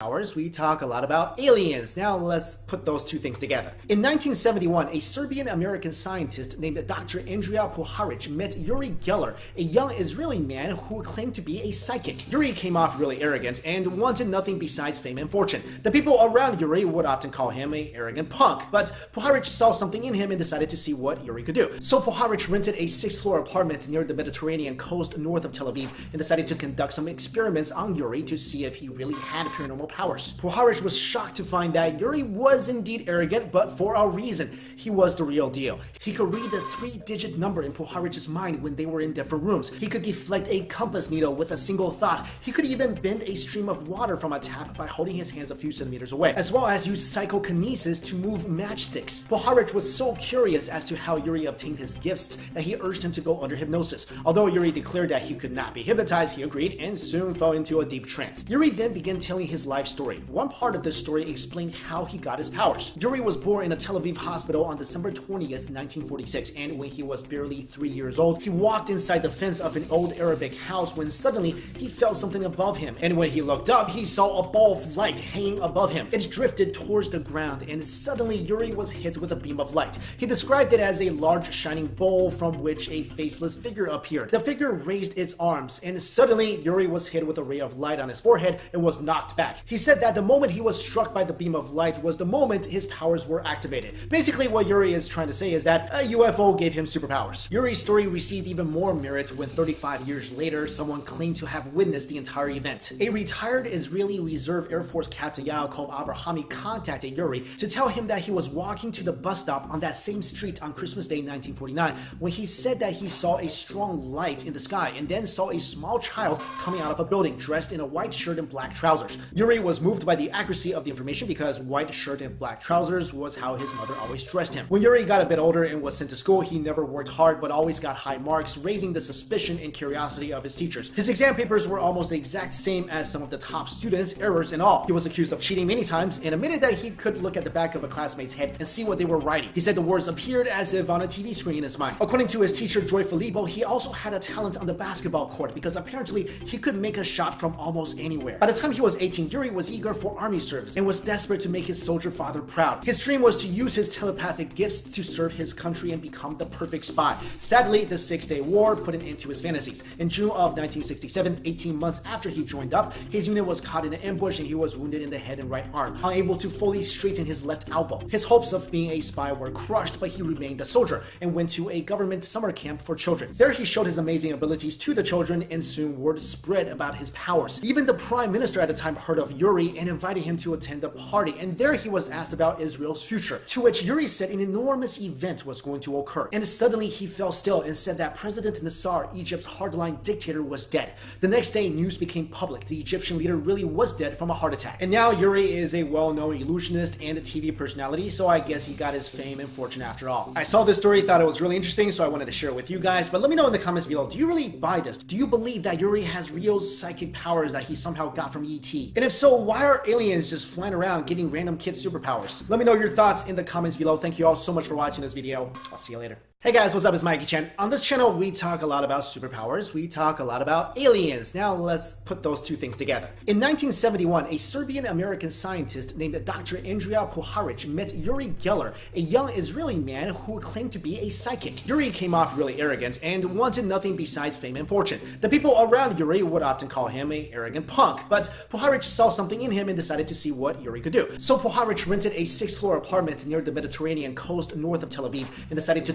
Superpowers, we talk a lot about aliens. Now let's put those two things together. In 1971, a Serbian-American scientist named Dr. Andrija Puharic met Uri Geller, a young Israeli man who claimed to be a psychic. Uri came off really arrogant and wanted nothing besides fame and fortune. The people around Uri would often call him an arrogant punk, but Puharic saw something in him and decided to see what Uri could do. So Puharic rented a 6th-floor apartment near the Mediterranean coast north of Tel Aviv and decided to conduct some experiments on Uri to see if he really had paranormal powers. Puharic was shocked to find that Uri was indeed arrogant, but for a reason. He was the real deal. He could read the 3-digit number in Puharic's mind when they were in different rooms. He could deflect a compass needle with a single thought. He could even bend a stream of water from a tap by holding his hands a few centimeters away, as well as use psychokinesis to move matchsticks. Puharic was so curious as to how Uri obtained his gifts that he urged him to go under hypnosis. Although Uri declared that he could not be hypnotized, he agreed and soon fell into a deep trance. Uri then began telling his life story. One part of this story explained how he got his powers. Uri was born in a Tel Aviv hospital on December 20th, 1946, and when he was barely 3 years old, he walked inside the fence of an old Arabic house when suddenly he felt something above him, and when he looked up, he saw a ball of light hanging above him. It drifted towards the ground, and suddenly Uri was hit with a beam of light. He described it as a large shining bowl from which a faceless figure appeared. The figure raised its arms, and suddenly Uri was hit with a ray of light on his forehead and was knocked back. He said that the moment he was struck by the beam of light was the moment his powers were activated. Basically, what Uri is trying to say is that a UFO gave him superpowers. Uri's story received even more merit when 35 years later, someone claimed to have witnessed the entire event. A retired Israeli Reserve Air Force Captain Yaakov Avrahami contacted Uri to tell him that he was walking to the bus stop on that same street on Christmas Day 1949 when he said that he saw a strong light in the sky and then saw a small child coming out of a building dressed in a white shirt and black trousers. Uri was moved by the accuracy of the information because white shirt and black trousers was how his mother always dressed him. When Uri got a bit older and was sent to school, he never worked hard but always got high marks, raising the suspicion and curiosity of his teachers. His exam papers were almost the exact same as some of the top students, errors and all. He was accused of cheating many times and admitted that he could look at the back of a classmate's head and see what they were writing. He said the words appeared as if on a TV screen in his mind. According to his teacher Joy Filippo, he also had a talent on the basketball court because apparently he could make a shot from almost anywhere. By the time he was 18, Uri was eager for army service and was desperate to make his soldier father proud. His dream was to use his telepathic gifts to serve his country and become the perfect spy. Sadly, the Six-Day War put an end to his fantasies. In June of 1967, 18 months after he joined up, his unit was caught in an ambush and he was wounded in the head and right arm, unable to fully straighten his left elbow. His hopes of being a spy were crushed, but he remained a soldier and went to a government summer camp for children. There he showed his amazing abilities to the children and soon word spread about his powers. Even the prime minister at the time heard of Uri and invited him to attend a party, and there he was asked about Israel's future, to which Uri said an enormous event was going to occur. And suddenly he fell still and said that President Nasser, Egypt's hardline dictator, was dead. The next day, news became public. The Egyptian leader really was dead from a heart attack. And now Uri is a well-known illusionist and a TV personality, so I guess he got his fame and fortune after all. I saw this story, thought it was really interesting, so I wanted to share it with you guys, but let me know in the comments below, do you really buy this? Do you believe that Uri has real psychic powers that he somehow got from E.T.? And if so, why are aliens just flying around giving random kids superpowers? Let me know your thoughts in the comments below. Thank you all so much for watching this video. I'll see you later. Hey guys, what's up? It's Mikey Chen. On this channel, we talk a lot about superpowers. We talk a lot about aliens. Now let's put those two things together. In 1971, a Serbian-American scientist named Dr. Andrija Puharic met Uri Geller, a young Israeli man who claimed to be a psychic. Uri came off really arrogant and wanted nothing besides fame and fortune. The people around Uri would often call him an arrogant punk, but Puharic saw something in him and decided to see what Uri could do. So Puharic rented a 6th-floor apartment near the Mediterranean coast north of Tel Aviv and decided to